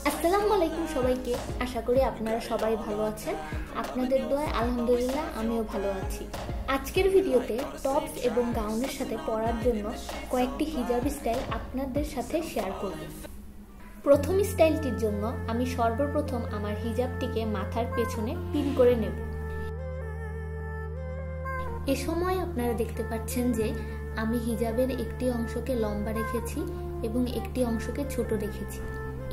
আসসালামু আলাইকুম সবাইকে। আশা করি আপনারা সবাই ভালো আছেন। আপনাদের দোয়ায় আলহামদুলিল্লাহ আমিও ভালো আছি। আজকের ভিডিওতে টপস এবং গাউনের সাথে পরার জন্য কয়েকটি হিজাব স্টাইল আপনাদের সাথে শেয়ার করব। প্রথম স্টাইলটির জন্য আমি সর্বপ্রথম আমার হিজাবটিকে মাথার পেছনে পিন করে নেব। এ সময় আপনারা দেখতে পাচ্ছেন যে আমি হিজাবের একটি অংশকে লম্বা রেখেছি এবং একটি অংশকে ছোট রেখেছি।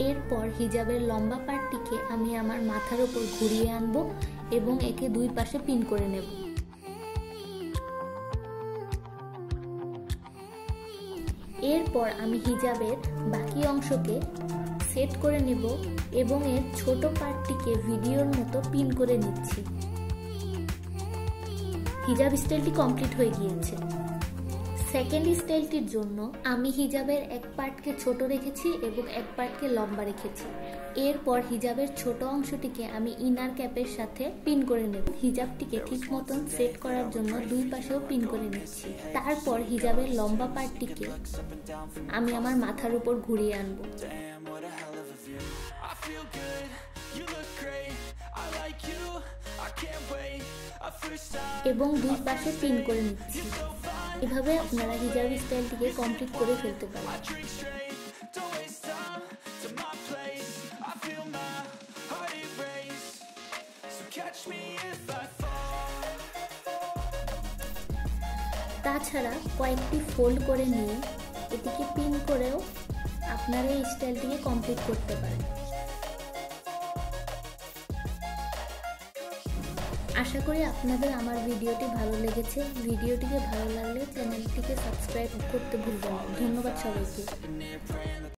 এরপর হিজাবের লম্বা পার্টটিকে আমি আমার মাথার উপর ঘুরিয়ে আনব এবং একে দুই পাশে পিন করে নেব। এরপর আমি হিজাবের বাকি অংশকে সেট করে নেব এবং এর ছোট পার্টটিকে ভিডিওর মতো পিন করে নিচ্ছি। হিজাব স্টাইলটি কমপ্লিট হয়ে গিয়েছে। সেকেন্ড স্টাইলটির জন্য আমি হিজাবের এক পার্টকে ছোট রেখেছি এবং এক পার্টকে লম্বা রেখেছি। এরপর হিজাবের ছোট অংশটিকে আমি ইনার ক্যাপের সাথে পিন করে নেব। হিজাবটিকে ঠিক মতন সেট করার জন্য দুই পাশেও পিন করে নিচ্ছি। তারপর হিজাবের লম্বা পার্টটিকে আমি আমার মাথার উপর ঘুরিয়ে আনবো এবং দুই পাশে পিন করে নিচ্ছি। এভাবে আপনারা হিজাব স্টাইলটিকে কমপ্লিট করে ফেলতে পারেন। তাছাড়া কয়েকটি ফোল্ড করে নিয়ে এটিকে পিন করেও আপনারা এই স্টাইলটিকে কমপ্লিট করতে পারেন। আশা করি আপনাদের আমার ভিডিওটি ভালো লেগেছে। ভিডিওটিকে ভালো লাগলে চ্যানেলটিকে সাবস্ক্রাইব করতে ভুলবেন না। ধন্যবাদ সবাইকে।